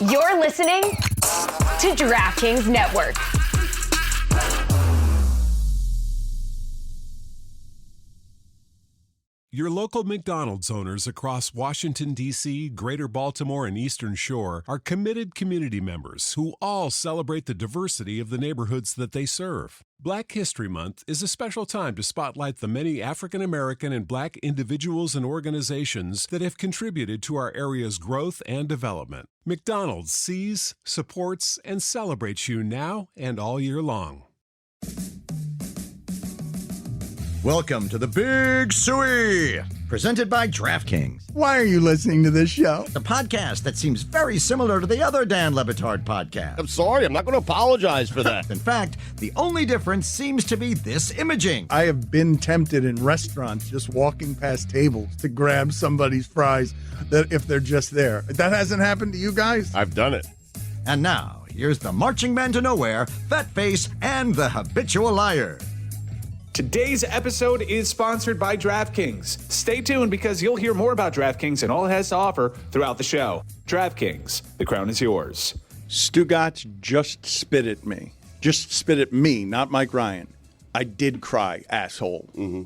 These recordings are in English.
You're listening to DraftKings Network. Your local McDonald's owners across Washington, D.C., Greater Baltimore, and Eastern Shore are committed community members who all celebrate the diversity of the neighborhoods that they serve. Black History Month is a special time to spotlight the many African American and Black individuals and organizations that have contributed to our area's growth and development. McDonald's sees, supports, and celebrates you now and all year long. Welcome to the Big Suey, presented by DraftKings. Why are you listening to this show? The podcast that seems very similar to the other Dan Le Batard podcast. I'm sorry, I'm not going to apologize for that. In fact, the only difference seems to be this imaging. I have been tempted in restaurants just walking past tables to grab somebody's fries that if they're just there. That hasn't happened to you guys? I've done it. And now, here's the marching man to nowhere, Fat Face, and the habitual liar. Today's episode is sponsored by DraftKings. Stay tuned because you'll hear more about DraftKings and all it has to offer throughout the show. DraftKings, the crown is yours. Stugotz just spit at me. Just spit at me, not Mike Ryan. I did cry, asshole. Mm-hmm.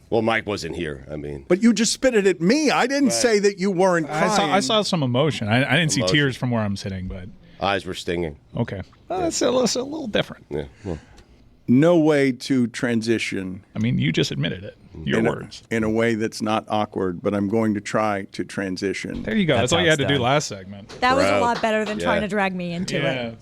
Well, Mike wasn't here, I mean. But you just spit it at me. I didn't say that you weren't crying. I saw some emotion. I didn't see tears from where I'm sitting, but... Eyes were stinging. Okay. It's a little different. Yeah. Well. No way to transition. I mean, you just admitted it. Your words. In a way that's not awkward, but I'm going to try to transition. There you go. That's all you had to do last segment. That was a lot better than trying to drag me into it.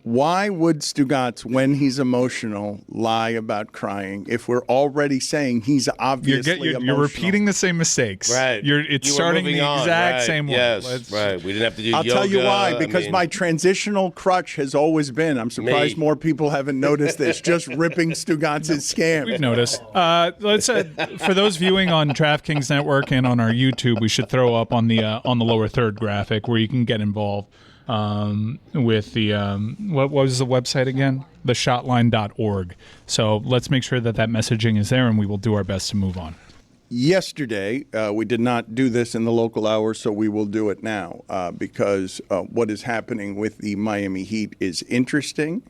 Why would Stugotz, when he's emotional, lie about crying if we're already saying he's obviously emotional? You're repeating the same mistakes. Right. It's starting the exact same way. Yes, right. We didn't have to do yoga. I'll tell you why. Because my transitional crutch has always been, I'm surprised more people haven't noticed this, just ripping Stugotz's scam. We've noticed. Let's for those viewing on DraftKings Network and on our YouTube, we should throw up on the lower third graphic where you can get involved. With the what was the website again? Theshotline.org. So let's make sure that messaging is there, and we will do our best to move on. Yesterday, we did not do this in the local hour, so we will do it now because what is happening with the Miami Heat is interesting.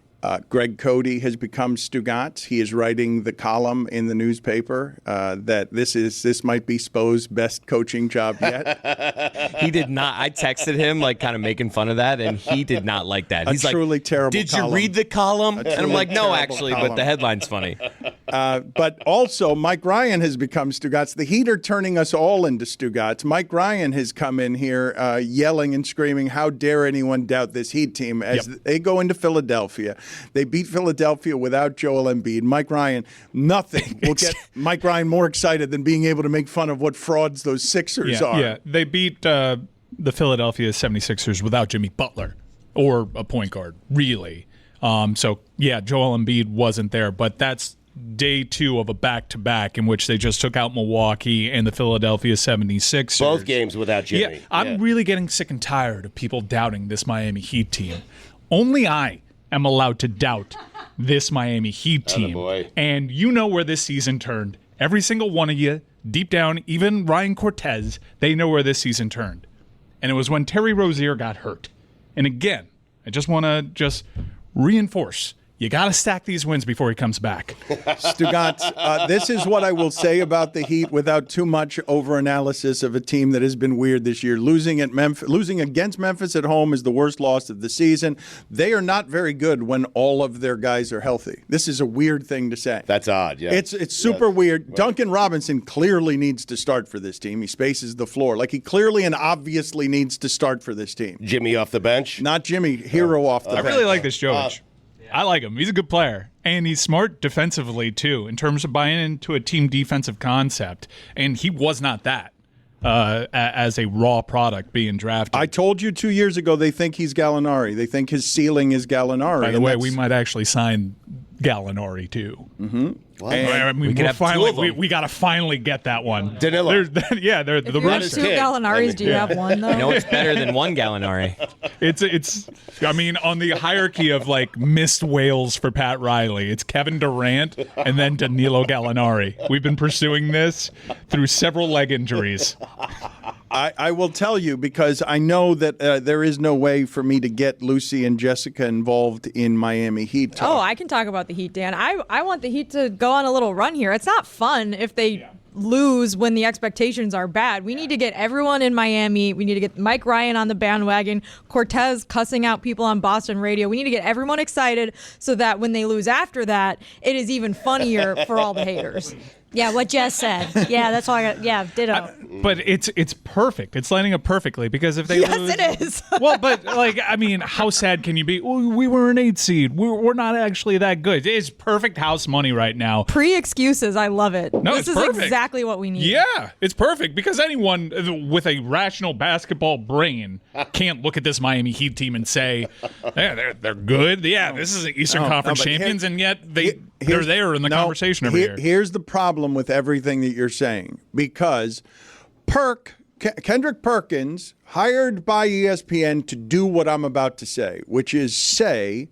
Greg Cody has become Stugotz. He is writing the column in the newspaper that this might be Spo's best coaching job yet. He did not. I texted him kind of making fun of that, and he did not like that. He's truly terrible. Did column. you read the column? And I'm like, no, actually, column. But the headline's funny. But also, Mike Ryan has become Stugotz. The Heat are turning us all into Stugotz. Mike Ryan has come in here yelling and screaming, "How dare anyone doubt this Heat team?" As they go into Philadelphia. They beat Philadelphia without Joel Embiid. Mike Ryan, nothing will get Mike Ryan more excited than being able to make fun of what frauds those Sixers are. Yeah, they beat the Philadelphia 76ers without Jimmy Butler or a point guard, really. So, Joel Embiid wasn't there, but that's day 2 of a back-to-back in which they just took out Milwaukee and the Philadelphia 76ers. Both games without Jimmy. Yeah, I'm really getting sick and tired of people doubting this Miami Heat team. Only I am allowed to doubt this Miami Heat team. And you know where this season turned. Every single one of you, deep down, even Ryan Cortez, they know where this season turned. And it was when Terry Rozier got hurt. And again, I just want to reinforce, you got to stack these wins before he comes back. Stugotz, this is what I will say about the Heat without too much overanalysis of a team that has been weird this year. Losing against Memphis at home is the worst loss of the season. They are not very good when all of their guys are healthy. This is a weird thing to say. That's odd, yeah. It's super weird. Right. Duncan Robinson clearly needs to start for this team. He spaces the floor. He clearly and obviously needs to start for this team. Jimmy off the bench? Not Jimmy, Hero off the bench. I really like this Jokic. I like him. He's a good player. And he's smart defensively, too, in terms of buying into a team defensive concept. And he was not that as a raw product being drafted. I told you 2 years ago they think he's Gallinari. They think his ceiling is Gallinari. By the way, we might actually sign Gallinari, too. Mm-hmm. I mean, we got to finally get that one. Danilo. They're the roots. 2 Gallinaris, do you have one, though? No, it's better than 1 Gallinari. It's. I mean, on the hierarchy of missed whales for Pat Riley, it's Kevin Durant and then Danilo Gallinari. We've been pursuing this through several leg injuries. I will tell you, because I know that there is no way for me to get Lucy and Jessica involved in Miami Heat talk. Oh, I can talk about the Heat, Dan. I want the Heat to go on a little run here. It's not fun if they lose when the expectations are bad. We need to get everyone in Miami. We need to get Mike Ryan on the bandwagon, Cortez cussing out people on Boston radio. We need to get everyone excited so that when they lose after that, it is even funnier for all the haters. Yeah, what Jess said. Yeah, that's all I got. Yeah, ditto. But it's perfect. It's lining up perfectly, because if they lose, it is. Well, but like, I mean, how sad can you be? Oh, we were an 8 seed. We're not actually that good. It's perfect house money right now. Pre-excuses. I love it. No, this it's is perfect. exactly what we need. Yeah, it's perfect, because anyone with a rational basketball brain can't look at this Miami Heat team and say, yeah, they're good. Yeah, this is the Eastern Conference champions, and yet they're there in the conversation every year. Here's the problem with everything that you're saying, because Kendrick Perkins hired by ESPN to do what I'm about to say, which is say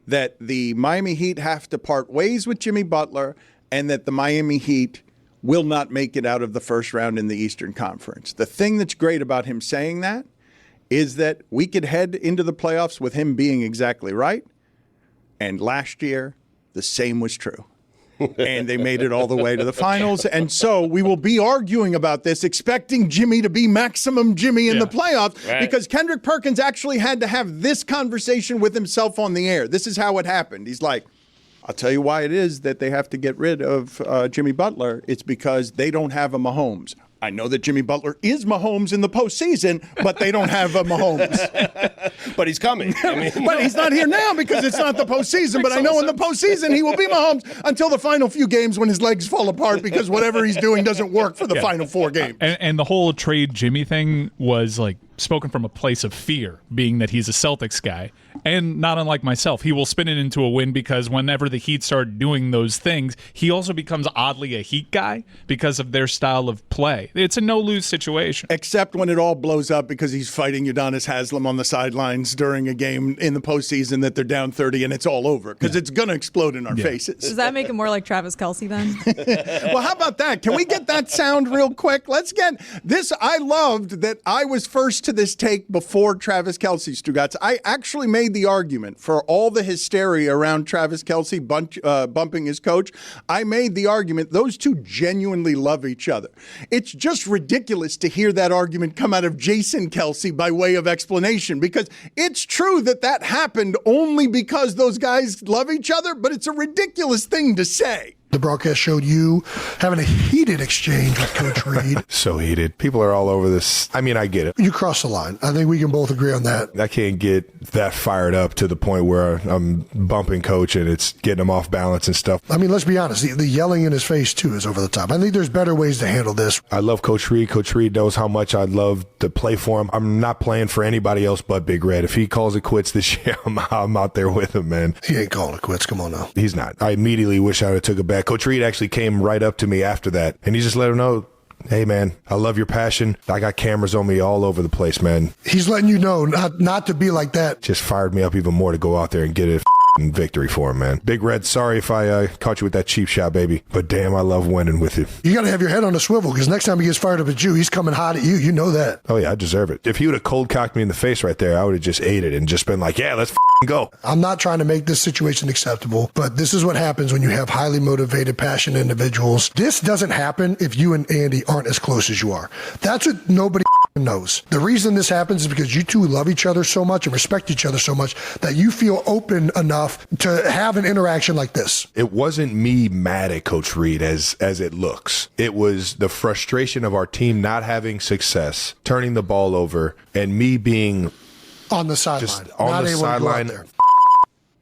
that the Miami Heat have to part ways with Jimmy Butler and that the Miami Heat will not make it out of the first round in the Eastern Conference. The thing that's great about him saying that is that we could head into the playoffs with him being exactly right. And last year, the same was true. And they made it all the way to the finals. And so we will be arguing about this, expecting Jimmy to be maximum Jimmy in the playoffs, because Kendrick Perkins actually had to have this conversation with himself on the air. This is how it happened. He's like, I'll tell you why it is that they have to get rid of Jimmy Butler. It's because they don't have a Mahomes. I know that Jimmy Butler is Mahomes in the postseason, but they don't have a Mahomes. But he's coming. But he's not here now because it's not the postseason. But I know in the postseason he will be Mahomes until the final few games when his legs fall apart because whatever he's doing doesn't work for the final 4 games. And the whole trade Jimmy thing was like spoken from a place of fear, being that he's a Celtics guy. And not unlike myself, he will spin it into a win, because whenever the Heat start doing those things, he also becomes oddly a Heat guy because of their style of play. It's a no-lose situation. Except when it all blows up because he's fighting Udonis Haslem on the sidelines during a game in the postseason that they're down 30 and it's all over, because it's going to explode in our faces. Does that make it more like Travis Kelce then? Well, how about that? Can we get that sound real quick? Let's get this. I loved that I was first to this take before Travis Kelce, Stugotz. I actually made the argument for all the hysteria around Travis Kelce bumping his coach. I made the argument those two genuinely love each other. It's just ridiculous to hear that argument come out of Jason Kelce by way of explanation, because it's true that that happened only because those guys love each other, but it's a ridiculous thing to say. The broadcast showed you having a heated exchange with Coach Reid. So heated. People are all over this. I mean, I get it. You crossed the line. I think we can both agree on that. I can't get that fired up to the point where I'm bumping Coach and it's getting him off balance and stuff. I mean, let's be honest. The yelling in his face, too, is over the top. I think there's better ways to handle this. I love Coach Reid. Coach Reid knows how much I'd love to play for him. I'm not playing for anybody else but Big Red. If he calls it quits this year, I'm out there with him, man. He ain't calling it quits. Come on now. He's not. I immediately wish I would have took it back. Coach Reid actually came right up to me after that, and he just let him know, hey, man, I love your passion. I got cameras on me all over the place, man. He's letting you know not to be like that. Just fired me up even more to go out there and get a victory for him, man. Big Red, sorry if I caught you with that cheap shot, baby, but damn, I love winning with you. You got to have your head on a swivel, because next time he gets fired up at you, he's coming hot at you. You know that. Oh, yeah, I deserve it. If he would have cold cocked me in the face right there, I would have just ate it and just been like, yeah, let's go. I'm not trying to make this situation acceptable, but this is what happens when you have highly motivated, passionate individuals. This doesn't happen if you and Andy aren't as close as you are. That's what nobody knows. The reason this happens is because you two love each other so much and respect each other so much that you feel open enough to have an interaction like this. It wasn't me mad at Coach Reid as it looks. It was the frustration of our team not having success, turning the ball over, and me being on the sideline. Just on the sideline.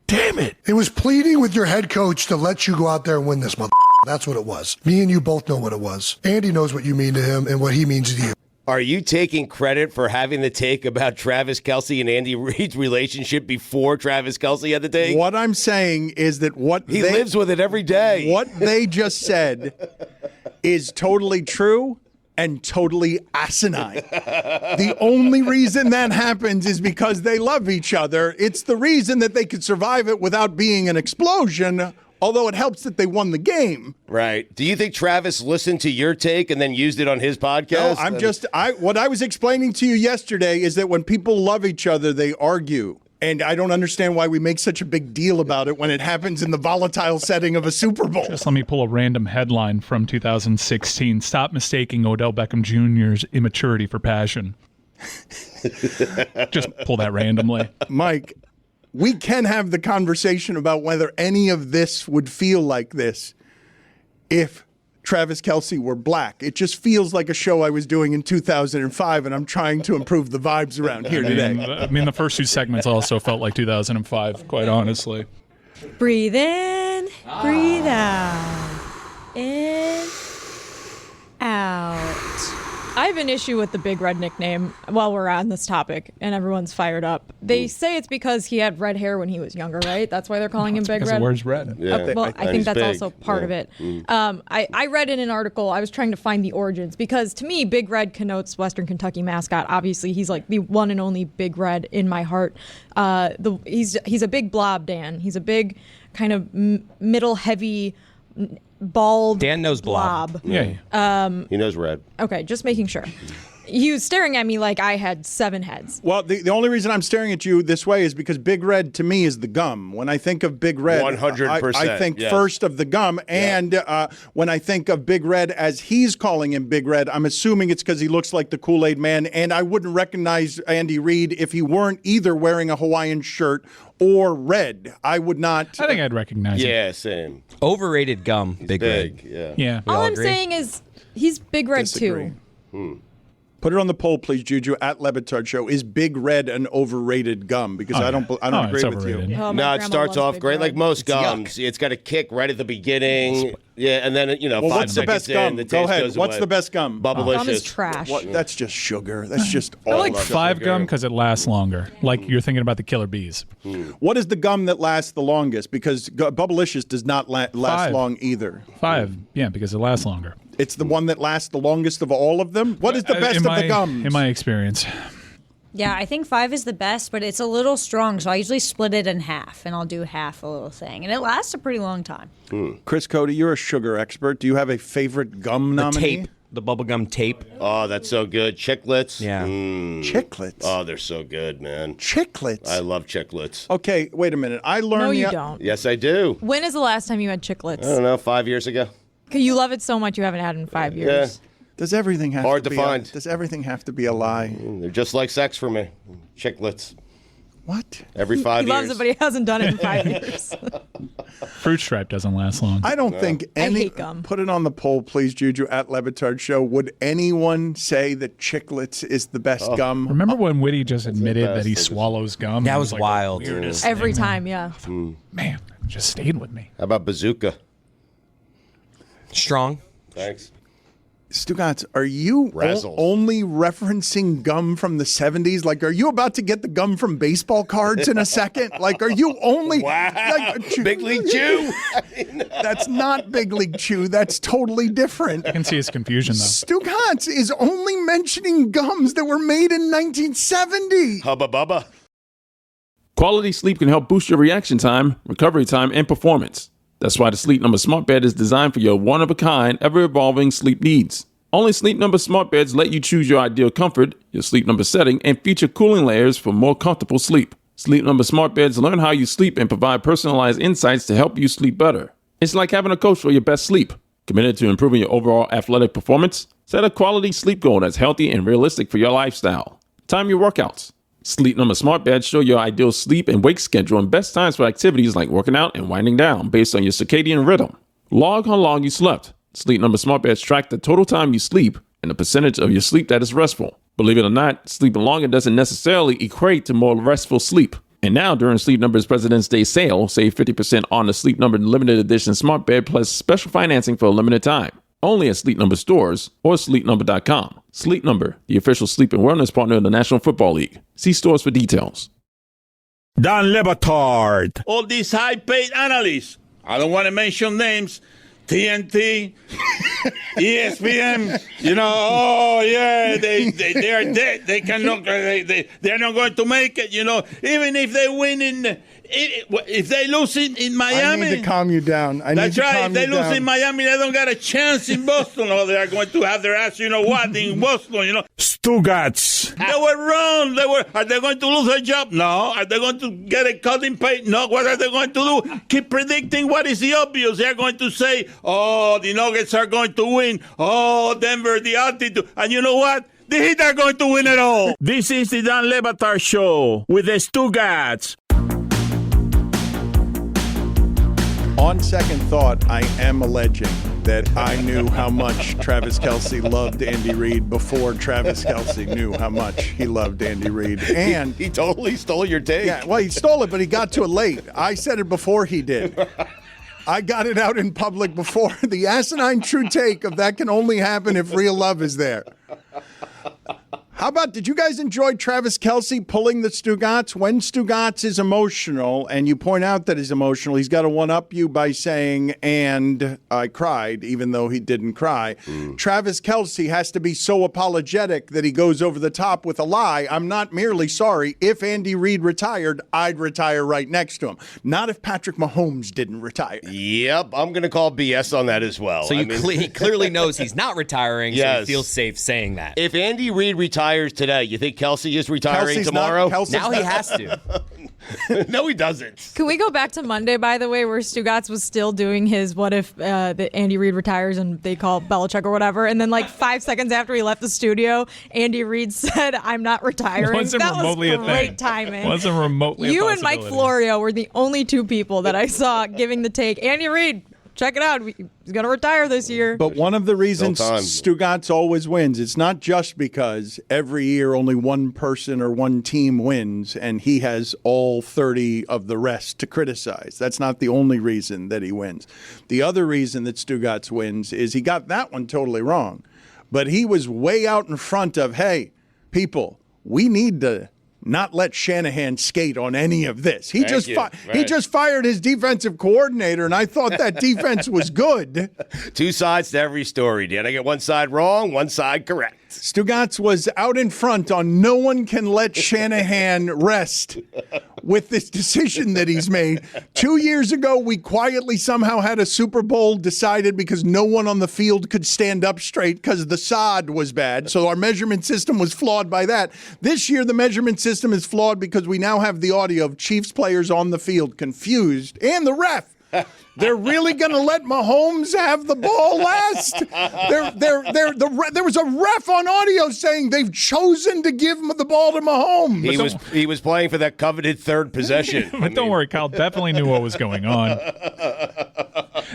Damn it. It was pleading with your head coach to let you go out there and win this month. That's what it was. Me and you both know what it was. Andy knows what you mean to him and what he means to you. Are you taking credit for having the take about Travis Kelce and Andy Reid's relationship before Travis Kelce had the take? What I'm saying is that he lives with it every day. What they just said is totally true and totally asinine. The only reason that happens is because they love each other. It's the reason that they could survive it without being an explosion Although it helps that they won the game. Right. Do you think Travis listened to your take and then used it on his podcast? No, what I was explaining to you yesterday is that when people love each other, they argue. And I don't understand why we make such a big deal about it when it happens in the volatile setting of a Super Bowl. Just let me pull a random headline from 2016. Stop mistaking Odell Beckham Jr.'s immaturity for passion. Just pull that randomly. Mike, we can have the conversation about whether any of this would feel like this if Travis Kelce were black. It just feels like a show I was doing in 2005, and I'm trying to improve the vibes around here today. I mean, the first two segments also felt like 2005, quite honestly. Breathe in, breathe out. In, out. I have an issue with the Big Red nickname while we're on this topic, and everyone's fired up. They say it's because he had red hair when he was younger, right? That's why they're calling him Big Red? Because where's red? Yeah. Well, I think that's big. also part of it. I read in an article, I was trying to find the origins, because to me, Big Red connotes Western Kentucky mascot. Obviously, he's like the one and only Big Red in my heart. He's a big blob, Dan. He's a big kind of middle heavy bald Dan knows blob. Yeah. He knows red. Okay, just making sure. He was staring at me like I had 7 heads. Well, the only reason I'm staring at you this way is because Big Red to me is the gum. When I think of Big Red, 100%, I think yes. first of the gum. And when I think of Big Red as he's calling him Big Red, I'm assuming it's because he looks like the Kool-Aid Man. And I wouldn't recognize Andy Reid if he weren't either wearing a Hawaiian shirt or red. I would not. I think I'd recognize him. Yeah, same. Overrated gum, Big Red. Yeah. Yeah. All I'm saying is he's Big Red Disagree. too. Put it on the poll, please, Juju, at Batard Show. Is Big Red an overrated gum? Because I don't agree with you. Oh, my No, it grandma starts loves off Big great, Red. like most gums. It's got a kick right at the beginning. Yeah, and then, Well, 5 what's the seconds best in, gum? the Go taste ahead. goes What's away. the best gum? Bubblicious. Gum is trash. That's just sugar. That's just I all like sugar. 5 gum because it lasts longer. Like you're thinking about the killer bees. What is the gum that lasts the longest? Because Bubblicious does not last 5. long either. 5, yeah, because it lasts longer. It's the one that lasts the longest of all of them? What is the best of the gums? In my experience. Yeah, I think 5 is the best, but it's a little strong, so I usually split it in half, and I'll do half a little thing, and it lasts a pretty long time. Chris Cody, you're a sugar expert. Do you have a favorite gum The nominee? tape, the bubblegum tape. Oh, that's so good. Chiclets. Yeah. Chiclets? Oh, they're so good, man. Chiclets? I love chiclets. Okay, wait a minute. I learned No, you don't. Yes, I do. When is the last time you had I chiclets? don't know, 5 years ago. You love it so much you haven't had it in 5 years. Does everything have Hard to to be find. Does everything have to be a lie? They're just like sex for me. Chiclets. What? Every 5 He years. loves it, but he hasn't done it in 5 years. Fruit stripe doesn't last long. I don't think any. hate gum. Put it on the poll, please, Juju, at Batard Show. Would anyone say that Chiclets is the best gum? Remember when Whitty just admitted best. that he swallows gum? That It was like wild. the weirdest Every thing. time, yeah. Man, it just stayed with me. How about bazooka? Strong. Thanks. Stugotz, are you Razzles. only referencing gum from the 70s? Like, are you about to get the gum from baseball cards in a second? Like, are you only... Wow. Like, Big League Chew. That's not Big League Chew. That's totally different. I can see his confusion, though. Stugotz is only mentioning gums that were made in 1970. Hubba Bubba. Quality sleep can help boost your reaction time, recovery time, and performance. That's why the Sleep Number Smart Bed is designed for your one-of-a-kind, ever-evolving sleep needs. Only Sleep Number Smart Beds let you choose your ideal comfort, your sleep number setting, and feature cooling layers for more comfortable sleep. Sleep Number Smart Beds learn how you sleep and provide personalized insights to help you sleep better. It's like having a coach for your best sleep. Committed to improving your overall athletic performance? Set a quality sleep goal that's healthy and realistic for your lifestyle. Time your workouts. Sleep Number Smart Beds show your ideal sleep and wake schedule and best times for activities like working out and winding down based on your circadian rhythm. Log how long you slept. Sleep Number Smart Beds track the total time you sleep and the percentage of your sleep that is restful. Believe it or not, sleeping longer doesn't necessarily equate to more restful sleep. And now, during Sleep Number's President's Day sale, save 50% on the Sleep Number Limited Edition Smart Bed plus special financing for a limited time. Only at Sleep Number stores or sleepnumber.com. Sleep Number, the official sleep and wellness partner of the National Football League. See stores for details. Dan Le Batard. All these high-paid analysts, I don't want to mention names, TNT, ESPN, oh yeah, they are dead. They cannot. They're not going to make it. Even if they win if they lose in Miami. I need to calm you down. That's right. If they lose in Miami, they don't got a chance in Boston. Or they are going to have their ass, in Boston. Stugotz. They were wrong. Are they going to lose their job? No. Are they going to get a cut in pay? No. What are they going to do? Keep predicting what is the obvious. They are going to say, the Nuggets are going to win. Denver, the altitude. And you know what? The Heat are going to win it all. This is the Dan Le Batard Show with the Stugotz. On second thought, I am alleging that I knew how much Travis Kelce loved Andy Reid before Travis Kelce knew how much he loved Andy Reid. And he totally stole your take. Yeah, well, he stole it, but he got to it late. I said it before he did. I got it out in public before. The asinine true take of that can only happen if real love is there. How about, did you guys enjoy Travis Kelce pulling the Stugotz? When Stugotz is emotional, and you point out that he's emotional, he's got to one-up you by saying, and I cried, even though he didn't cry. Travis Kelce has to be so apologetic that he goes over the top with a lie. I'm not merely sorry. If Andy Reid retired, I'd retire right next to him. Not if Patrick Mahomes didn't retire. Yep, I'm going to call BS on that as well. So he clearly knows he's not retiring, so he feels safe saying that. If Andy Reid retires today, you think Kelce is retiring tomorrow? Now he has to. No, he doesn't. Can we go back to Monday, by the way, where Stugotz was still doing his what if Andy Reid retires and they call Belichick or whatever, and then 5 seconds after he left the studio, Andy Reid said, "I'm not retiring." Wasn't that remotely was great timing. Wasn't remotely. You and Mike Florio were the only two people that I saw giving the take. Andy Reid, check it out. He's going to retire this year. But one of the reasons Stugotz always wins, it's not just because every year only one person or one team wins and he has all 30 of the rest to criticize. That's not the only reason that he wins. The other reason that Stugotz wins is he got that one totally wrong. But he was way out in front of, hey, people, we need to not let Shanahan skate on any of this. He just fired his defensive coordinator, and I thought that defense was good. Two sides to every story. Did I get one side wrong, one side correct? Stugotz was out in front on no one can let Shanahan rest with this decision that he's made. 2 years ago, we quietly somehow had a Super Bowl decided because no one on the field could stand up straight because the sod was bad. So our measurement system was flawed by that. This year, the measurement system is flawed because we now have the audio of Chiefs players on the field confused and the ref. They're really going to let Mahomes have the ball last? There was a ref on audio saying they've chosen to give the ball to Mahomes. He was playing for that coveted third possession. But don't worry, Kyle definitely knew what was going on.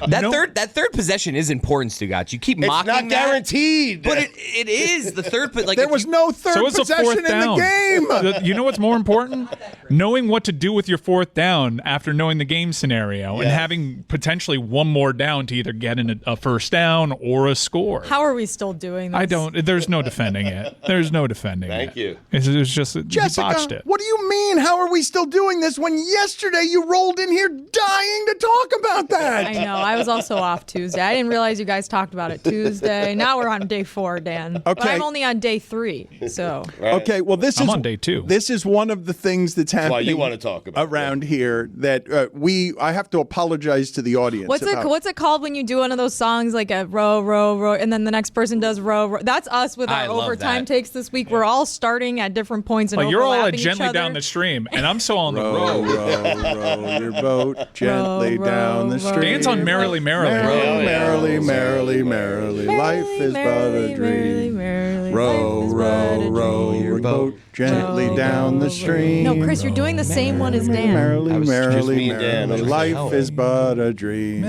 That third possession is important, Stugotz. You keep mocking that. It's not guaranteed. But it is. The third there was no third possession in the game. You know what's more important? Knowing what to do with your fourth down after knowing the game scenario and having potentially one more down to either get in a first down or a score. How are we still doing this? There's no defending it. There's no defending it. Thank you. It was just Jessica, you botched it. What do you mean, how are we still doing this when yesterday you rolled in here dying to talk about that? I know. I was also off Tuesday. I didn't realize you guys talked about it Tuesday. Now we're on day 4, Dan. Okay. But I'm only on day 3, so. Right. Okay, well, I'm on day 2. This is one of the things that's happening why you want to talk about around here that I have to apologize to the audience. What's it called when you do one of those songs like a row, row, row, and then the next person does row, row? That's us with our overtime takes this week. We're all starting at different points and you're all overlapping gently each other. down the stream, and I'm still on the row, row your boat gently down the stream. Dan's on Merrily, Merrily. Merrily, merrily, merrily, life is but a dream. Row, row, row your boat gently down the stream. No, Chris, you're doing the same one as Dan. Merrily, merrily, merrily, life is but a dream.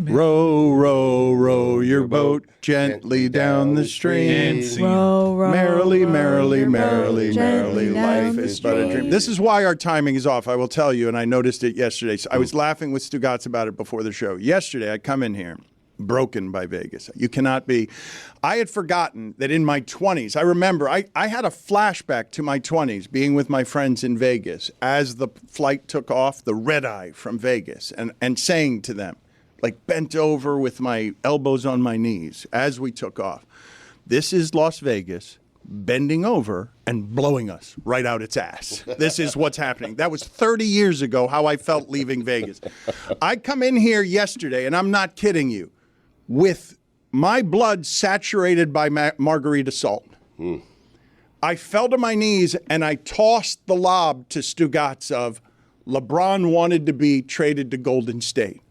Row, row, row your boat gently down the stream. Row, row, merrily, merrily, merrily, merrily, life is but a dream. This is why our timing is off, I will tell you, and I noticed it yesterday. So I was laughing with Stugotz about it before the show. Yesterday, I come in here, broken by Vegas. You cannot be. I had forgotten that in my 20s, I remember, I had a flashback to my 20s, being with my friends in Vegas as the flight took off, the red eye from Vegas, and saying to them, like bent over with my elbows on my knees as we took off. This is Las Vegas bending over and blowing us right out its ass. This is what's happening. That was 30 years ago how I felt leaving Vegas. I come in here yesterday, and I'm not kidding you, with my blood saturated by margarita salt. I fell to my knees, and I tossed the lob to Stugotz of LeBron wanted to be traded to Golden State.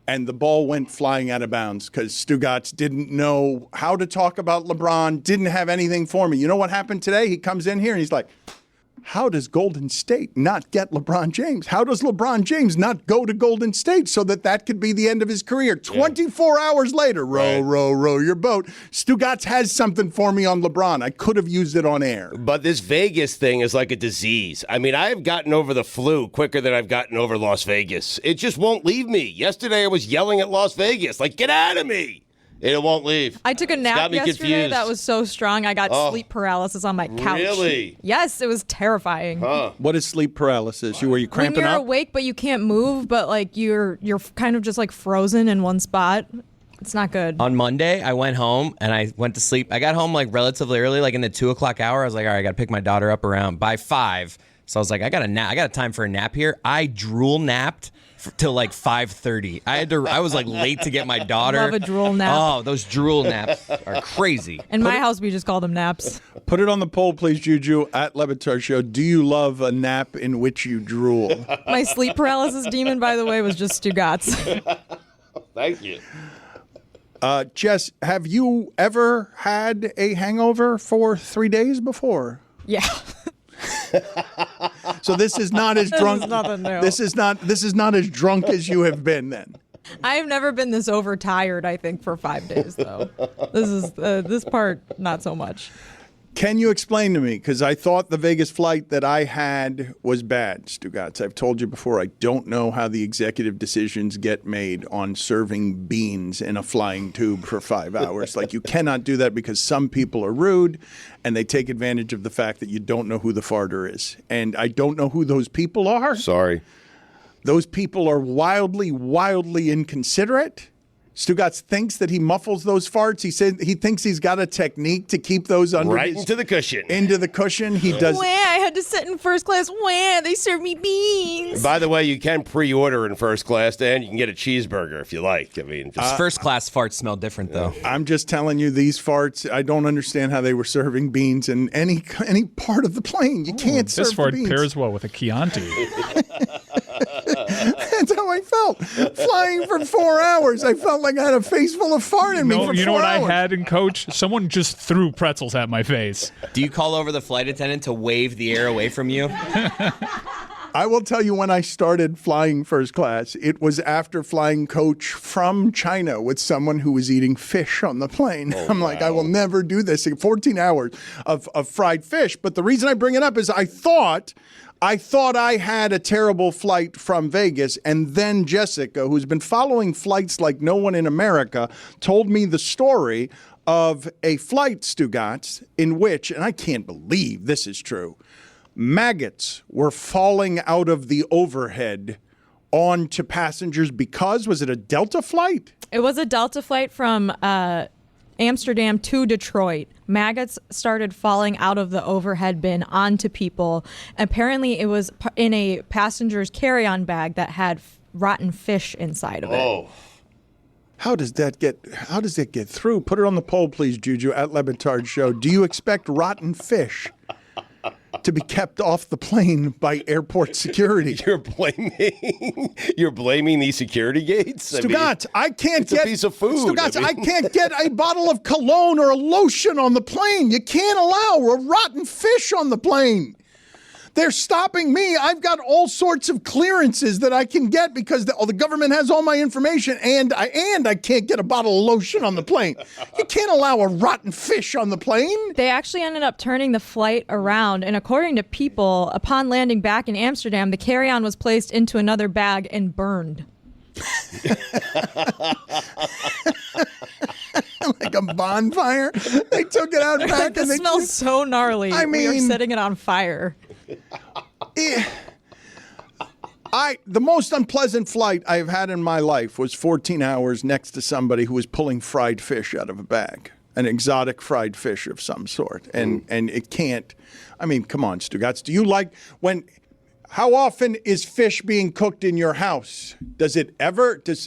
And the ball went flying out of bounds because Stugotz didn't know how to talk about LeBron, didn't have anything for me. You know what happened today? He comes in here and he's like, how does Golden State not get LeBron James? How does LeBron James not go to Golden State so that could be the end of his career? 24 hours later, row your boat. Stugotz has something for me on LeBron. I could have used it on air. But this Vegas thing is like a disease. I mean, I've gotten over the flu quicker than I've gotten over Las Vegas. It just won't leave me. Yesterday I was yelling at Las Vegas, like, get out of me. It won't leave. I took a nap yesterday confused. that was so strong. I got sleep paralysis on my couch. Really? Yes, it was terrifying. What is sleep paralysis? Were you cramping when you're up? awake but you can't move, but like you're kind of just like frozen in one spot. It's not good. On Monday, I went home and I went to sleep. I got home like relatively early, like in the 2 o'clock hour. I was like, all right, I got to pick my daughter up around by 5. So I was like, I got a time for a nap here. I drool napped till like 5:30. I was like late to get my daughter. Love a drool nap. Oh, those drool naps are crazy. In my house, we just call them naps. Put it on the poll, please, Juju, at Batard Show. Do you love a nap in which you drool? My sleep paralysis demon, by the way, was just Stugotz. Thank you. Jess, have you ever had a hangover for 3 days before? Yeah. So this is not as drunk. This is nothing new. This is not as drunk as you have been then. I have never been this overtired, I think, for 5 days, though. This is this part, not so much. Can you explain to me? Because I thought the Vegas flight that I had was bad, Stugotz. I've told you before, I don't know how the executive decisions get made on serving beans in a flying tube for 5 hours. Like, you cannot do that because some people are rude and they take advantage of the fact that you don't know who the farter is. And I don't know who those people are. Sorry. Those people are wildly, wildly inconsiderate. Stugotz thinks that he muffles those farts. He said he thinks he's got a technique to keep those under into the cushion. Into the cushion. He does. Wah, I had to sit in first class. Wah, they served me beans. By the way, you can pre-order in first class, and you can get a cheeseburger if you like. I mean, Just first class farts smell different, though. I'm just telling you, these farts, I don't understand how they were serving beans in any part of the plane. You can't serve This fart beans. pairs well with a Chianti. That's how I felt. Flying for 4 hours, I felt like I had a face full of fart in me for 4 hours. You know what I had in coach? Someone just threw pretzels at my face. Do you call over the flight attendant to wave the air away from you? I will tell you when I started flying first class, it was after flying coach from China with someone who was eating fish on the plane. I'm like, I will never do this. 14 hours of fried fish. But the reason I bring it up is I thought I had a terrible flight from Vegas, and then Jessica, who's been following flights like no one in America, told me the story of a flight, Stugotz, in which, and I can't believe this is true, maggots were falling out of the overhead onto passengers because, was it a Delta flight? It was a Delta flight from Amsterdam to Detroit. Maggots started falling out of the overhead bin onto people. Apparently, it was in a passenger's carry-on bag that had rotten fish inside of it. Oh. How does that get through? Put it on the poll, please, Juju, at Batard Show. Do you expect rotten fish to be kept off the plane by airport security? You're blaming these security gates? Stugotz, I can't get a piece of food. Stugotz, I can't get a bottle of cologne or a lotion on the plane. You can't allow a rotten fish on the plane. They're stopping me. I've got all sorts of clearances that I can get because the government has all my information, and I can't get a bottle of lotion on the plane. You can't allow a rotten fish on the plane. They actually ended up turning the flight around, and according to people, upon landing back in Amsterdam, the carry-on was placed into another bag and burned. Like a bonfire. They took it out back. It smells so gnarly. I mean, we were setting it on fire. The most unpleasant flight I've had in my life was 14 hours next to somebody who was pulling fried fish out of a bag, an exotic fried fish of some sort. And it can't, I mean, come on, Stugotz. Do you like how often is fish being cooked in your house? Does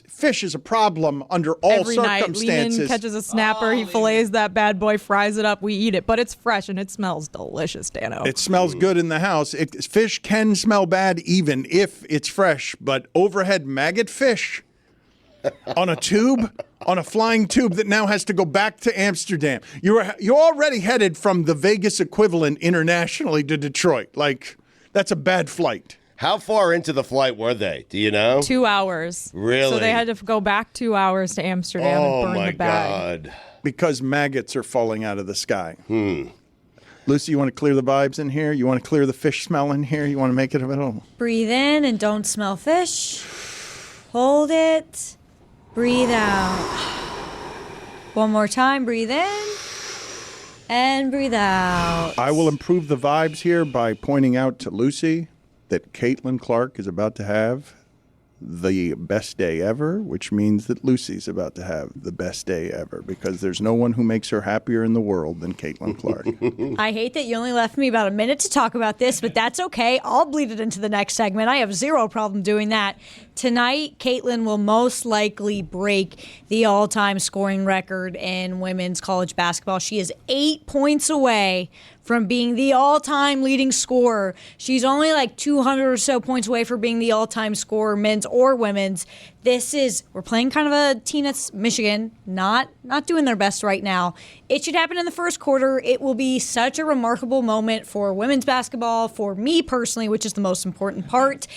fish is a problem under all Every circumstances? night, Lehman catches a snapper, he fillets that bad boy, fries it up, we eat it. But it's fresh and it smells delicious, Dano. It smells good in the house. Fish can smell bad even if it's fresh, but overhead maggot fish on a tube, on a flying tube that now has to go back to Amsterdam. You're already headed from the Vegas equivalent internationally to Detroit. Like, that's a bad flight. How far into the flight were they? Do you know? 2 hours. Really? So they had to go back 2 hours to Amsterdam and burn the bag. God. Because maggots are falling out of the sky. Lucy, you want to clear the vibes in here? You want to clear the fish smell in here? You want to make it a little... Breathe in and don't smell fish. Hold it. Breathe out. One more time. Breathe in. And breathe out. I will improve the vibes here by pointing out to Lucy that Caitlin Clark is about to have the best day ever, which means that Lucy's about to have the best day ever because there's no one who makes her happier in the world than Caitlin Clark. I hate that you only left me about a minute to talk about this, but that's okay. I'll bleed it into the next segment. I have zero problem doing that. Tonight, Caitlin will most likely break the all-time scoring record in women's college basketball. She is 8 points away from being the all-time leading scorer. She's only like 200 or so points away from being the all-time scorer, men's or women's. We're playing kind of a team that's Michigan, not doing their best right now. It should happen in the first quarter. It will be such a remarkable moment for women's basketball, for me personally, which is the most important part.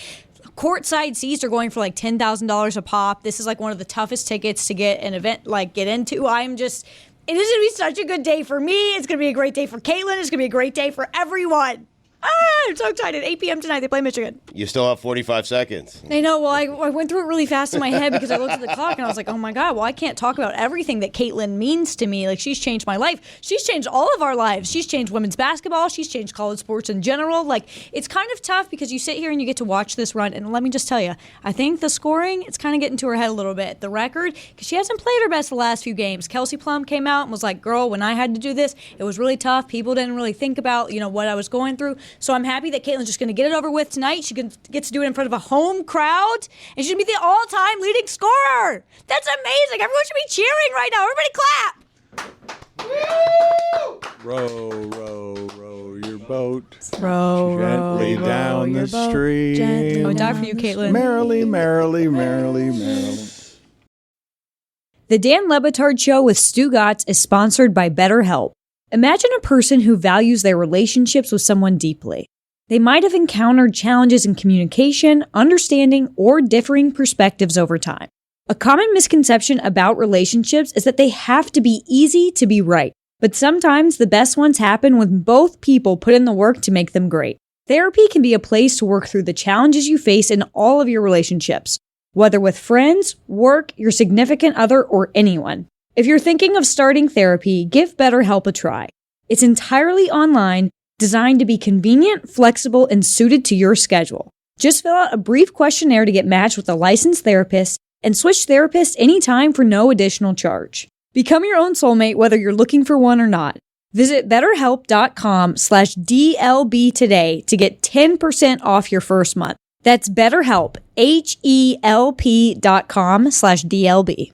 Courtside seats are going for like $10,000 a pop. This is like one of the toughest tickets to get an event, get into. It is going to be such a good day for me. It's going to be a great day for Caitlin. It's going to be a great day for everyone. I'm so excited. 8 p.m. tonight, they play Michigan. You still have 45 seconds. I know. Well, I went through it really fast in my head because I looked at the clock and I was like, oh my God, well, I can't talk about everything that Caitlin means to me. Like, she's changed my life. She's changed all of our lives. She's changed women's basketball. She's changed college sports in general. Like, it's kind of tough because you sit here and you get to watch this run. And let me just tell you, I think the scoring, it's kind of getting to her head a little bit. The record, because she hasn't played her best the last few games. Kelsey Plum came out and was like, girl, when I had to do this, it was really tough. People didn't really think about, what I was going through. So I'm happy that Caitlin's just going to get it over with tonight. She gets to do it in front of a home crowd, and she's going to be the all-time leading scorer. That's amazing. Everyone should be cheering right now. Everybody clap. Row, row, row your boat Row, gently row, down row the your boat stream. gently. I would die for you, Caitlin. Merrily, merrily, merrily, merrily. The Dan Batard Show with Stugotz is sponsored by BetterHelp. Imagine a person who values their relationships with someone deeply. They might have encountered challenges in communication, understanding, or differing perspectives over time. A common misconception about relationships is that they have to be easy to be right. But sometimes the best ones happen when both people put in the work to make them great. Therapy can be a place to work through the challenges you face in all of your relationships, whether with friends, work, your significant other, or anyone. If you're thinking of starting therapy, give BetterHelp a try. It's entirely online, designed to be convenient, flexible, and suited to your schedule. Just fill out a brief questionnaire to get matched with a licensed therapist and switch therapists anytime for no additional charge. Become your own soulmate whether you're looking for one or not. Visit BetterHelp.com/DLB today to get 10% off your first month. That's BetterHelp, HELP.com/DLB.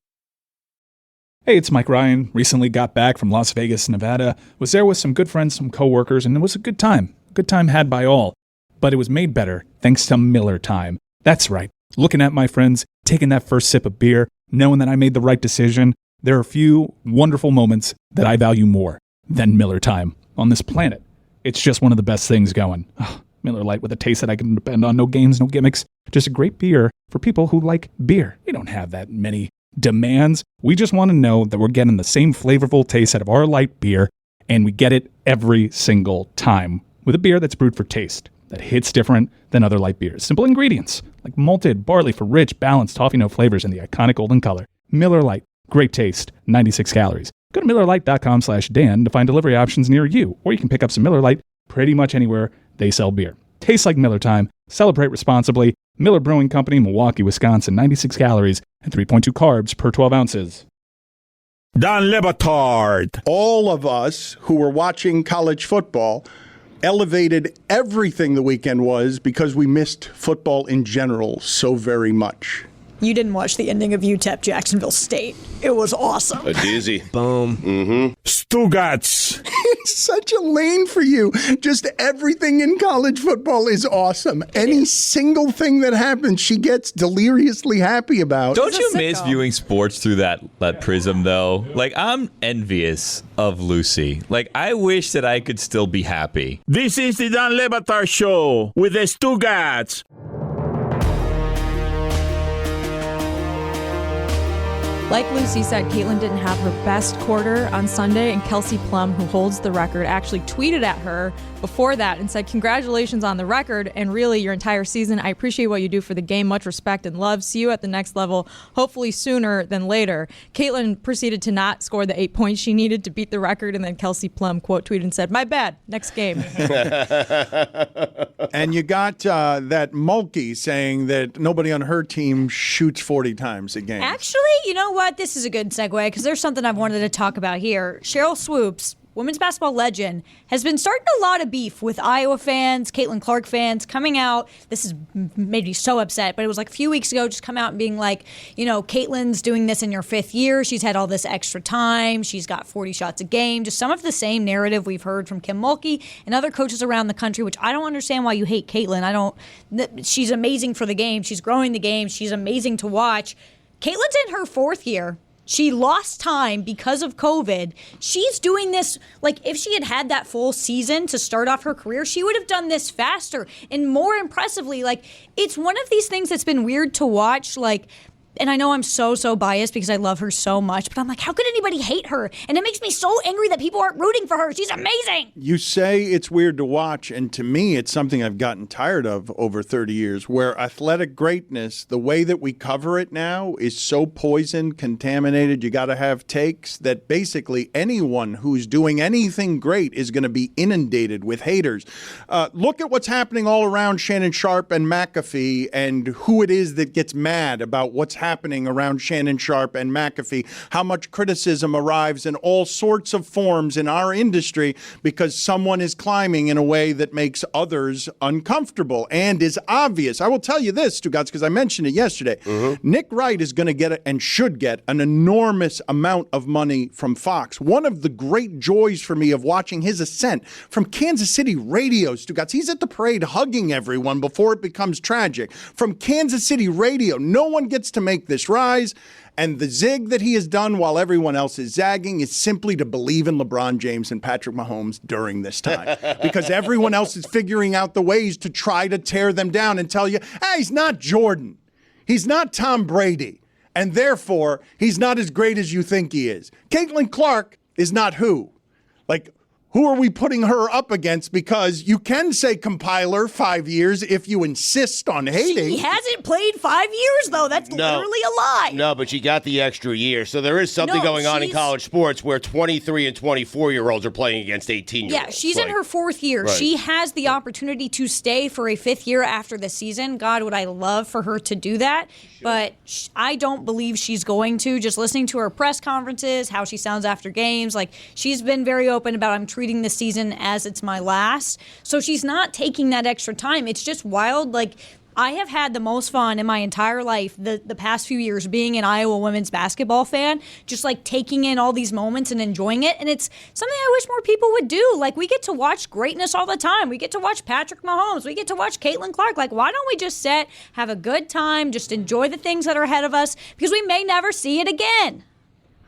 Hey, it's Mike Ryan. Recently got back from Las Vegas, Nevada. Was there with some good friends, some coworkers, and it was a good time. Good time had by all. But it was made better thanks to Miller Time. That's right. Looking at my friends, taking that first sip of beer, knowing that I made the right decision, there are a few wonderful moments that I value more than Miller Time on this planet. It's just one of the best things going. Oh, Miller Lite with a taste that I can depend on. No games, no gimmicks. Just a great beer for people who like beer. We don't have that many demands. We just want to know that we're getting the same flavorful taste out of our light beer, and we get it every single time with a beer that's brewed for taste, that hits different than other light beers. Simple ingredients like malted barley for rich, balanced toffee note flavors in the iconic golden color. Miller Lite, great taste, 96 calories. Go to MillerLite.com/Dan to find delivery options near you, or you can pick up some Miller Lite pretty much anywhere they sell beer. Tastes like Miller Time. Celebrate responsibly. Miller Brewing Company, Milwaukee, Wisconsin. 96 calories and 3.2 carbs per 12 ounces. Don Le Batard. All of us who were watching college football elevated everything the weekend was because we missed football in general so very much. You didn't watch the ending of UTEP Jacksonville State. It was awesome. A doozy. Boom. Mm-hmm. Stugotz. It's such a lane for you. Just everything in college football is awesome. Any single thing that happens, she gets deliriously happy about. Don't you miss viewing sports through that prism, though? Like, I'm envious of Lucy. Like, I wish that I could still be happy. This is the Don Le Batard Show with the Stugotz. Like Lucy said, Caitlin didn't have her best quarter on Sunday, and Kelsey Plum, who holds the record, actually tweeted at her before that and said, "Congratulations on the record and really your entire season. I appreciate what you do for the game. Much respect and love. See you at the next level, hopefully sooner than later." Caitlin proceeded to not score the 8 points she needed to beat the record, and then Kelsey Plum quote tweeted and said, "My bad, next game." And you got that Mulkey saying that nobody on her team shoots 40 times a game. Actually, you know what? This is a good segue because there's something I've wanted to talk about here. Cheryl Swoops, women's basketball legend, has been starting a lot of beef with Iowa fans, Caitlin Clark fans, coming out. This has made me so upset, but it was like a few weeks ago, just come out and being like, you know, Caitlin's doing this in her 5th year. She's had all this extra time. She's got 40 shots a game. Just some of the same narrative we've heard from Kim Mulkey and other coaches around the country, which I don't understand why you hate Caitlin. She's amazing for the game. She's growing the game. She's amazing to watch. Caitlin's in her 4th year. She lost time because of COVID. She's doing this, like, if she had had that full season to start off her career, she would have done this faster and more impressively. Like, it's one of these things that's been weird to watch, like, and I know I'm so biased because I love her so much, but I'm like, how could anybody hate her? And it makes me so angry that people aren't rooting for her. She's amazing. You say it's weird to watch, and to me, it's something I've gotten tired of over 30 years, where athletic greatness, the way that we cover it now, is so poisoned, contaminated. You got to have takes that basically anyone who's doing anything great is going to be inundated with haters. Look at what's happening all around Shannon Sharp and McAfee and who it is that gets mad about what's happening around Shannon Sharp and McAfee, how much criticism arrives in all sorts of forms in our industry because someone is climbing in a way that makes others uncomfortable and is obvious. I will tell you this, Stugotz, because I mentioned it yesterday. Nick Wright is going to get and should get an enormous amount of money from Fox. One of the great joys for me of watching his ascent from Kansas City radio, Stugotz, he's at the parade hugging everyone before it becomes tragic. From Kansas City radio, no one gets to make this rise, and the zig that he has done while everyone else is zagging is simply to believe in LeBron James and Patrick Mahomes during this time, because everyone else is figuring out the ways to try to tear them down and tell you, hey, he's not Jordan, he's not Tom Brady, and therefore he's not as great as you think he is. Caitlin Clark is not who? Like, who are we putting her up against? Because you can say compiler 5 years if you insist on hating. She hasn't played 5 years, though. That's literally a lie. No, but she got the extra year. So there is something going on in college sports where 23 and 24-year-olds are playing against 18-year-olds. Yeah, she's in her 4th year. Right. She has the opportunity to stay for a 5th year after the season. God, would I love for her to do that. But I don't believe she's going to. Just listening to her press conferences, how she sounds after games, like, she's been very open about, I'm treating this season as it's my last. So she's not taking that extra time. It's just wild. Like, I have had the most fun in my entire life the past few years being an Iowa women's basketball fan, just like taking in all these moments and enjoying it. And it's something I wish more people would do. Like, we get to watch greatness all the time. We get to watch Patrick Mahomes. We get to watch Caitlin Clark. Like, why don't we just sit, have a good time, just enjoy the things that are ahead of us, because we may never see it again.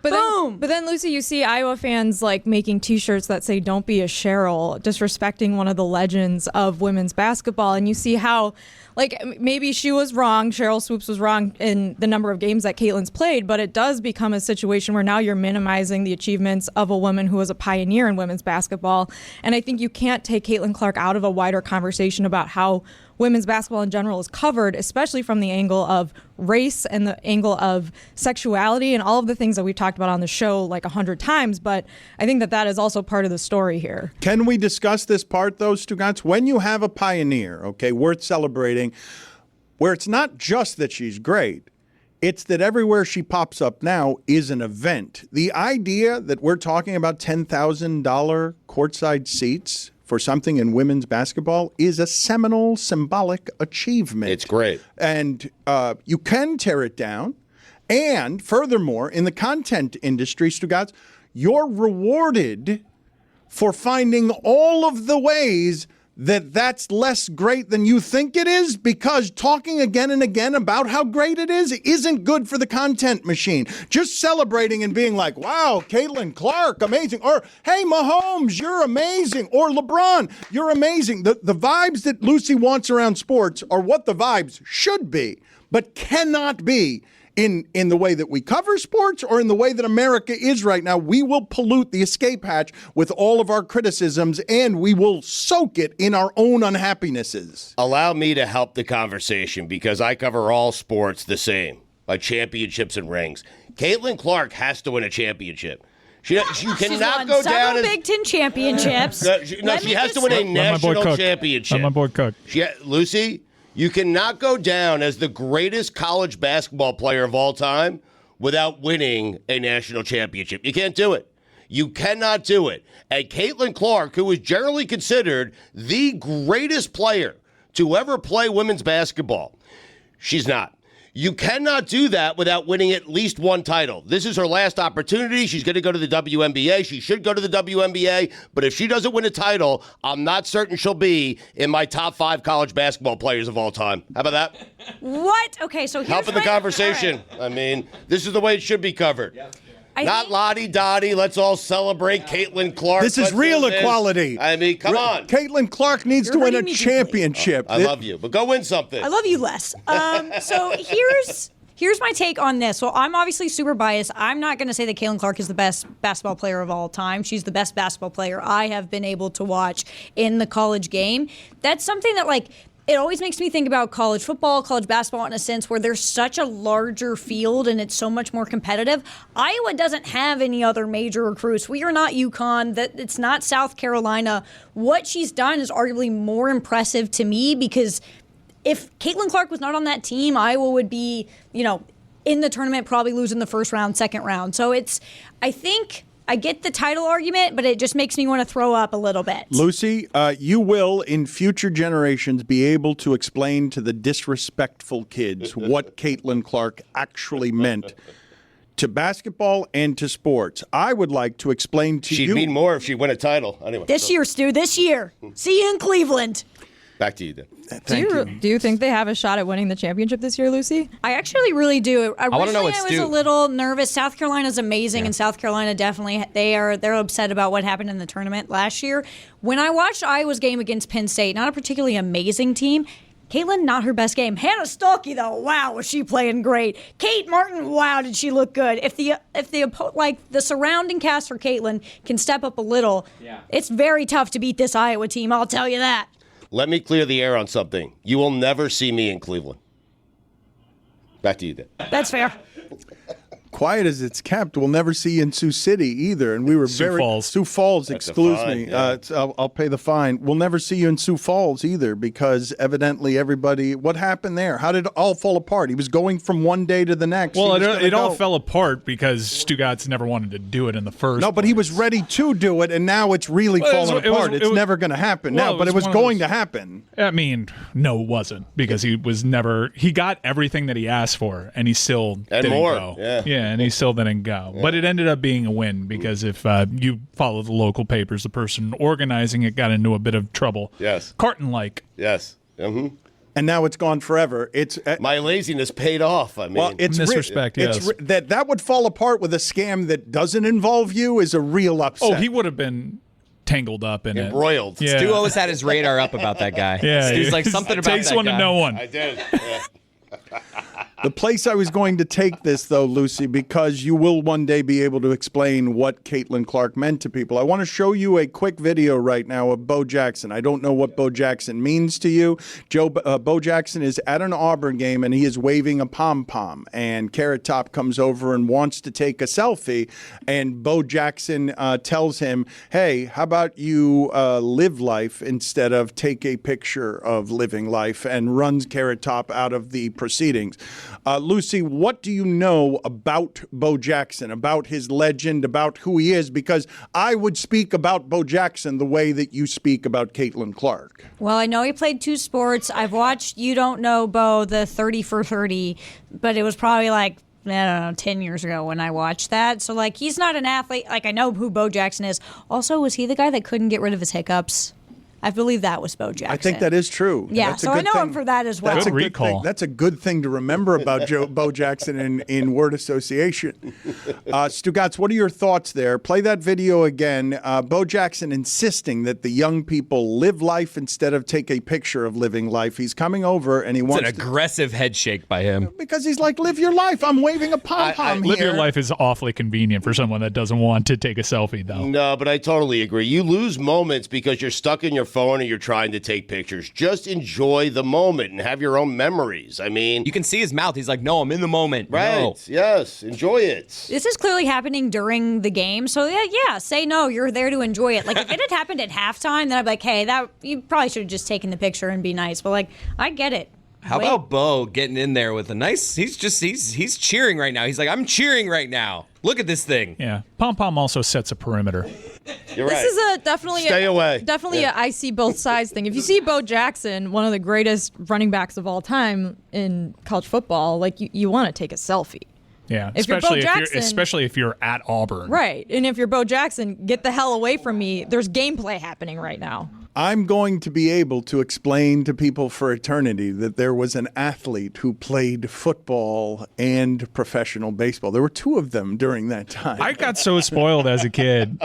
But then, Lucy, you see Iowa fans like making T-shirts that say "Don't be a Cheryl," disrespecting one of the legends of women's basketball, and you see how, like, maybe she was wrong, Cheryl Swoops was wrong in the number of games that Caitlin's played, but it does become a situation where now you're minimizing the achievements of a woman who was a pioneer in women's basketball, and I think you can't take Caitlin Clark out of a wider conversation about how women's basketball in general is covered, especially from the angle of race and the angle of sexuality and all of the things that we've talked about on the show like 100 times. But I think that is also part of the story here. Can we discuss this part, though, Stugotz? When you have a pioneer, okay, worth celebrating, where it's not just that she's great, it's that everywhere she pops up now is an event. The idea that we're talking about $10,000 courtside seats for something in women's basketball is a seminal, symbolic achievement. It's great. And you can tear it down. And furthermore, in the content industry, Stugotz, you're rewarded for finding all of the ways that that's less great than you think it is, because talking again and again about how great it is isn't good for the content machine. Just celebrating and being like, wow, Caitlin Clark, amazing. Or, hey, Mahomes, you're amazing. Or LeBron, you're amazing. The vibes that Lucy wants around sports are what the vibes should be, but cannot be in the way that we cover sports or in the way that America is right now. We will pollute the escape hatch with all of our criticisms, and we will soak it in our own unhappinesses. Allow me to help the conversation because I cover all sports the same, like championships and rings. Caitlin Clark has to win a championship. You cannot go down as Big Ten championships. She has to win a national championship. I'm on board, Cook. Lucy, you cannot go down as the greatest college basketball player of all time without winning a national championship. You can't do it. You cannot do it. And Caitlin Clark, who is generally considered the greatest player to ever play women's basketball, she's not. You cannot do that without winning at least one title. This is her last opportunity. She's going to go to the WNBA. She should go to the WNBA. But if she doesn't win a title, I'm not certain she'll be in my top 5 college basketball players of all time. How about that? What? Okay, so here's helping the conversation. Right. I mean, this is the way it should be covered. Yeah. Not lottie-dottie, let's all celebrate Caitlin Clark. This is real equality. I mean, come on. Caitlin Clark needs to win a championship. I love you, but go win something. I love you less. So here's my take on this. So I'm obviously super biased. I'm not going to say that Caitlin Clark is the best basketball player of all time. She's the best basketball player I have been able to watch in the college game. That's something that, like, it always makes me think about college football, college basketball in a sense where there's such a larger field and it's so much more competitive. Iowa doesn't have any other major recruits. We are not UConn. It's not South Carolina. What she's done is arguably more impressive to me because if Caitlin Clark was not on that team, Iowa would be, in the tournament probably losing the first round, second round. So I think I get the title argument, but it just makes me want to throw up a little bit. Lucy, you will, in future generations, be able to explain to the disrespectful kids what Caitlin Clark actually meant to basketball and to sports. I would like to explain to you. She'd mean more if she won a title. Anyway. This year, Stu, this year. See you in Cleveland. Back to you, then. Do you think they have a shot at winning the championship this year, Lucy? I actually really do. I want to know what I was a little nervous. South Carolina's amazing, and South Carolina definitely they're upset about what happened in the tournament last year. When I watched Iowa's game against Penn State, not a particularly amazing team. Caitlin, not her best game. Hannah Stuckey, though, wow, was she playing great. Kate Martin, wow, did she look good. If the surrounding cast for Caitlin can step up a little, it's very tough to beat this Iowa team. I'll tell you that. Let me clear the air on something. You will never see me in Cleveland. Back to you, Dan. That's fair. Quiet as it's kept, we'll never see you in Sioux City either. And we were Sioux Falls, excuse me. Yeah. I'll pay the fine. We'll never see you in Sioux Falls either because evidently everybody, what happened there? How did it all fall apart? He was going from one day to the next. Well, it all fell apart because Stugotz never wanted to do it in the first No, but place. He was ready to do it, and now it's really falling apart. It's never going to happen now, but it was going to happen. I mean, no, it wasn't because he got everything that he asked for, and he still didn't go. Yeah, and he still didn't go. Yeah. But it ended up being a win because if you follow the local papers, the person organizing it got into a bit of trouble. Yes. Carton-like. Yes. Mm-hmm. And now it's gone forever. It's my laziness paid off. I mean, well, it's in this respect, yes. That would fall apart with a scam that doesn't involve you is a real upset. Oh, he would have been tangled up in embroiled. it. Stu always had his radar up about that guy. Yeah, Stu's like something about takes that one guy. to know one. I did. Yeah. The place I was going to take this, though, Lucy, because you will one day be able to explain what Caitlin Clark meant to people. I want to show you a quick video right now of Bo Jackson. I don't know what Bo Jackson means to you. Bo Jackson is at an Auburn game, and he is waving a pom-pom. And Carrot Top comes over and wants to take a selfie. And Bo Jackson tells him, hey, how about you live life instead of take a picture of living life, and runs Carrot Top out of the proceedings. Lucy, what do you know about Bo Jackson, about his legend, about who he is? Because I would speak about Bo Jackson the way that you speak about Caitlin Clark. Well, I know he played 2 sports. I've watched You Don't Know Bo, the 30 for 30, but it was probably like, I don't know, 10 years ago when I watched that. So, like, he's not an athlete. Like, I know who Bo Jackson is. Also, was he the guy that couldn't get rid of his hiccups? I believe that was Bo Jackson. I think that is true. Yeah, That's a so I good know thing. him for that as well. That's a good thing. That's a good thing to remember about Bo Jackson in word association. Stugotz, what are your thoughts there? Play that video again. Bo Jackson insisting that the young people live life instead of take a picture of living life. He's coming over and he wants an aggressive head shake by him. Because he's like, live your life. I'm waving a pom-pom here. Live your life is awfully convenient for someone that doesn't want to take a selfie, though. No, but I totally agree. You lose moments because you're stuck in your phone and you're trying to take pictures. Just enjoy the moment and have your own memories. I mean, you can see his mouth. He's like, no, I'm in the moment. Right. No. Yes. Enjoy it. This is clearly happening during the game. So, yeah, say no. You're there to enjoy it. Like, if it had happened at halftime, then I'd be like, hey, that you probably should have just taken the picture and be nice. But, like, I get it. How about Bo getting in there with a nice, he's cheering right now. He's like, I'm cheering right now. Look at this thing. Yeah. Pom-pom also sets a perimeter. You're right. This is definitely Yeah. a I see both sides thing. If you see Bo Jackson, one of the greatest running backs of all time in college football, like you want to take a selfie. Yeah, If you're Bo Jackson- especially if you're at Auburn. Right. And if you're Bo Jackson, get the hell away from me. There's gameplay happening right now. I'm going to be able to explain to people for eternity that there was an athlete who played football and professional baseball. There were 2 of them during that time. I got so spoiled as a kid.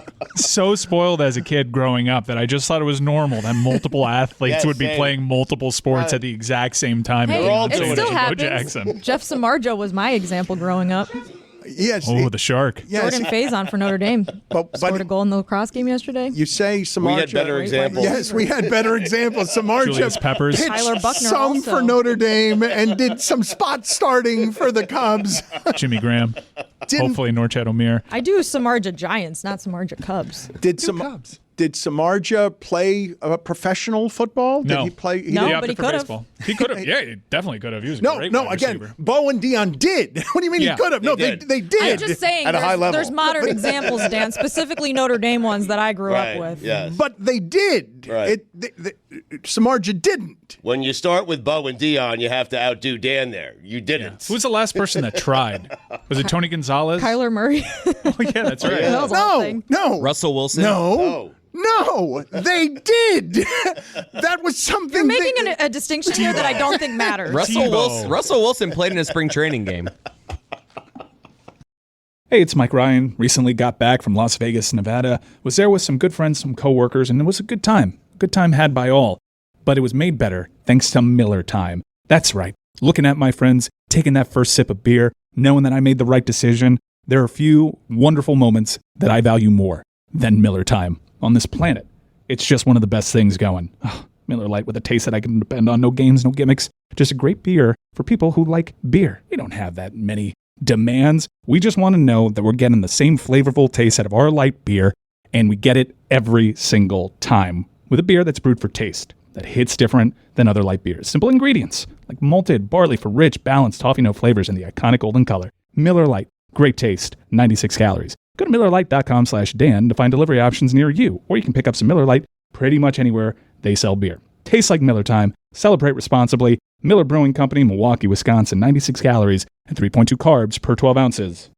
Growing up that I just thought it was normal that multiple athletes would be playing multiple sports at the exact same time. Hey, it still Bo happens. Jackson. Jeff Samardzija was my example growing up. Yes. Oh, the shark. Yes. Jordan Faison for Notre Dame. Scored a goal in the lacrosse game yesterday. You say Samardzija. We had better examples. Yes, we had better examples. Julius Samardzija Peppers. pitched Tyler Buckner some also. for Notre Dame and did some spot starting for the Cubs. Jimmy Graham. Hopefully Norchad O'Meara. I do Samardzija Giants, not Samardzija Cubs. Did Samardzija play professional football? Did No. he play? No, He but he opted for could have. baseball. He could have. Yeah, he definitely could have. He was a great wide Again, receiver. Bo and Dion did. What do you mean Yeah, he could have? No, they they did. did. I'm just saying, at a high level. there's modern examples, Dan, specifically Notre Dame ones that I grew up with. Yes. But they did. Right. Samardzija didn't. When you start with Bo and Dion, you have to outdo Dan there. You didn't. Who's the last person that tried? Was it Tony Gonzalez? Kyler Murray. Oh, yeah, that's right. That was a whole thing. No. Russell Wilson. No, they did. That was something. You're making a distinction here that I don't think matters. Russell Wilson played in a spring training game. Hey, it's Mike Ryan. Recently got back from Las Vegas, Nevada. Was there with some good friends, some coworkers, and it was a good time. Good time had by all. But it was made better thanks to Miller Time. That's right. Looking at my friends, taking that first sip of beer, knowing that I made the right decision, there are few wonderful moments that I value more than Miller Time on this planet. It's just one of the best things going. Oh, Miller Lite with a taste that I can depend on. No games, no gimmicks. Just a great beer for people who like beer. We don't have that many demands. We just want to know that we're getting the same flavorful taste out of our light beer, and we get it every single time with a beer that's brewed for taste, that hits different than other light beers. Simple ingredients, like malted barley for rich, balanced toffee note flavors in the iconic golden color. Miller Lite, great taste, 96 calories. Go to MillerLite.com/Dan to find delivery options near you, or you can pick up some Miller Lite pretty much anywhere they sell beer. Tastes like Miller Time. Celebrate responsibly. Miller Brewing Company, Milwaukee, Wisconsin, 96 calories and 3.2 carbs per 12 ounces.